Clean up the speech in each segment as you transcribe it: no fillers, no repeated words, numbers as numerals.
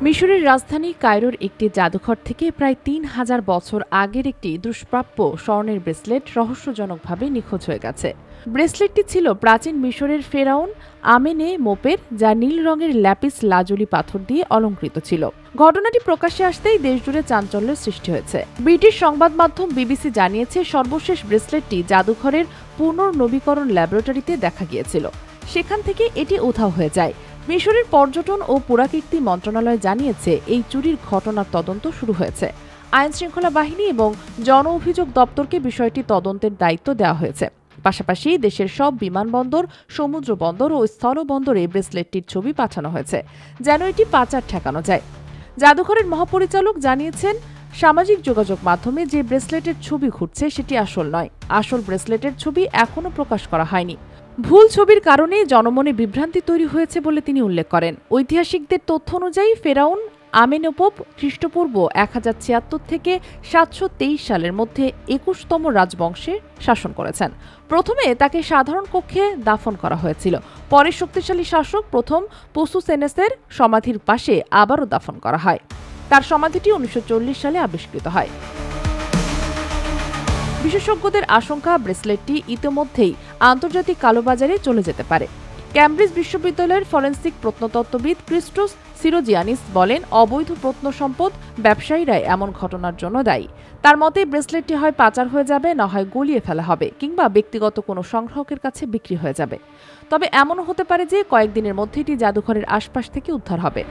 মিশরের রাজধানী কায়রোর একটি জাদুঘর থেকে প্রায় ৩,০০০ বছর আগের একটি দুষ্প্রাপ্য স্বর্ণের ব্রেসলেট রহস্যজনকভাবে নিখোঁজ হয়ে গেছে। ব্রেসলেটটি ছিল প্রাচীন মিশরের ফেরাউন আমেনে মোপের, যা নীল রঙের ল্যাপিস লাজুলি পাথর দিয়ে অলঙ্কৃত ছিল। ঘটনাটি প্রকাশ্যে আসতেই দেশজুড়ে চাঞ্চল্যের সৃষ্টি হয়েছে। ব্রিটিশ সংবাদ মাধ্যম বিবিসি জানিয়েছে, সর্বশেষ ব্রেসলেটটি জাদুঘরের পুনর্নবীকরণ ল্যাবরেটরিতে দেখা গিয়েছিল। সেখান থেকে এটি উধাও হয়ে যায়। মিশরের পর্যটন ও পুরাকীর্তি মন্ত্রণালয় জানিয়েছে, এই চুরির ঘটনার তদন্ত শুরু হয়েছে। আইনশৃঙ্খলা বাহিনী এবং জন অভিযোগ দপ্তরকে বিষয়টি তদন্তের দায়িত্ব দেওয়া হয়েছে। পাশাপাশি দেশের সব বিমানবন্দর, সমুদ্র বন্দর ও স্থলবন্দরে ব্রেসলেটটির ছবি পাঠানো হয়েছে, যেন এটি পাচার ঠেকানো যায়। জাদুঘরের মহাপরিচালক জানিয়েছেন, সামাজিক যোগাযোগ মাধ্যমে যে ব্রেসলেটের ছবি ঘুরছে সেটি আসল নয়। আসল ব্রেসলেটের ছবি এখনও প্রকাশ করা হয়নি। ভুল ছবির কারণে জনমনে বিভ্রান্তি তৈরি হয়েছে বলে তিনি উল্লেখ করেন। ঐতিহাসিকদের তথ্য অনুযায়ী ফেরাউন আমেনপোপ খ্রিস্টপূর্ব ১০৭৬ থেকে ৭২৩ সালের মধ্যে ২১তম রাজবংশে শাসন করেছেন। প্রথমে তাকে সাধারণ কক্ষে দাফন করা হয়েছিল। পরে শক্তিশালী শাসক প্রথম পোসুসেনেসের সমাধির পাশে আবারও দাফন করা হয়। তার সমাধিটি ১৯৪০ সালে আবিষ্কৃত হয়। বিশেষজ্ঞদের আশঙ্কা, ব্রেসলেটটি ইতিমধ্যেই আন্তর্জাতিক কালোবাজারে চলে যেতে পারে। ক্যামব্রিজ বিশ্ববিদ্যালয়ের ফরেনসিক প্রত্নতত্ত্ববিদ ক্রিস্টোস সিরোজিয়ানিস বলেন, অবৈধ প্রত্নসম্পদ ব্যবসায়ীরাই এমন ঘটনার জন্য দায়ী। তার মতে, ব্রেসলেটটি হয় পাচার হয়ে যাবে, না হয় গলিয়ে ফেলা হবে, কিংবা ব্যক্তিগত কোনো সংগ্রাহকের কাছে বিক্রি হয়ে যাবে। তবে এমনও হতে পারে যে কয়েকদিনের মধ্যে এটি জাদুঘরের আশপাশ থেকে উদ্ধার হবে।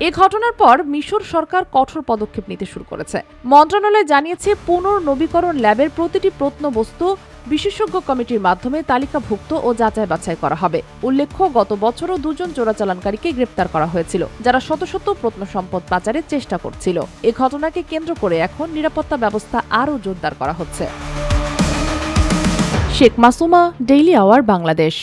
এ ঘটনার পর মিশর সরকার কঠোর পদক্ষেপ নিতে শুরু করেছে। মন্ত্রণালয় জানিয়েছে, পুনর্নবীকরণ ল্যাবের প্রতিটি প্রত্নবস্তু বিশেষজ্ঞ কমিটির মাধ্যমে তালিকাভুক্ত ও যাচাই বাছাই করা হবে। উল্লেখ্য, গত বছরও ২ জন চোরাচালানকারীকে গ্রেপ্তার করা হয়েছিল, যারা শত শত প্রত্নসম্পদ পাচারের চেষ্টা করছিল। এ ঘটনাকে কেন্দ্র করে এখন নিরাপত্তা ব্যবস্থা আরও জোরদার করা হচ্ছে। Sheikh Masuma, daily our, Bangladesh.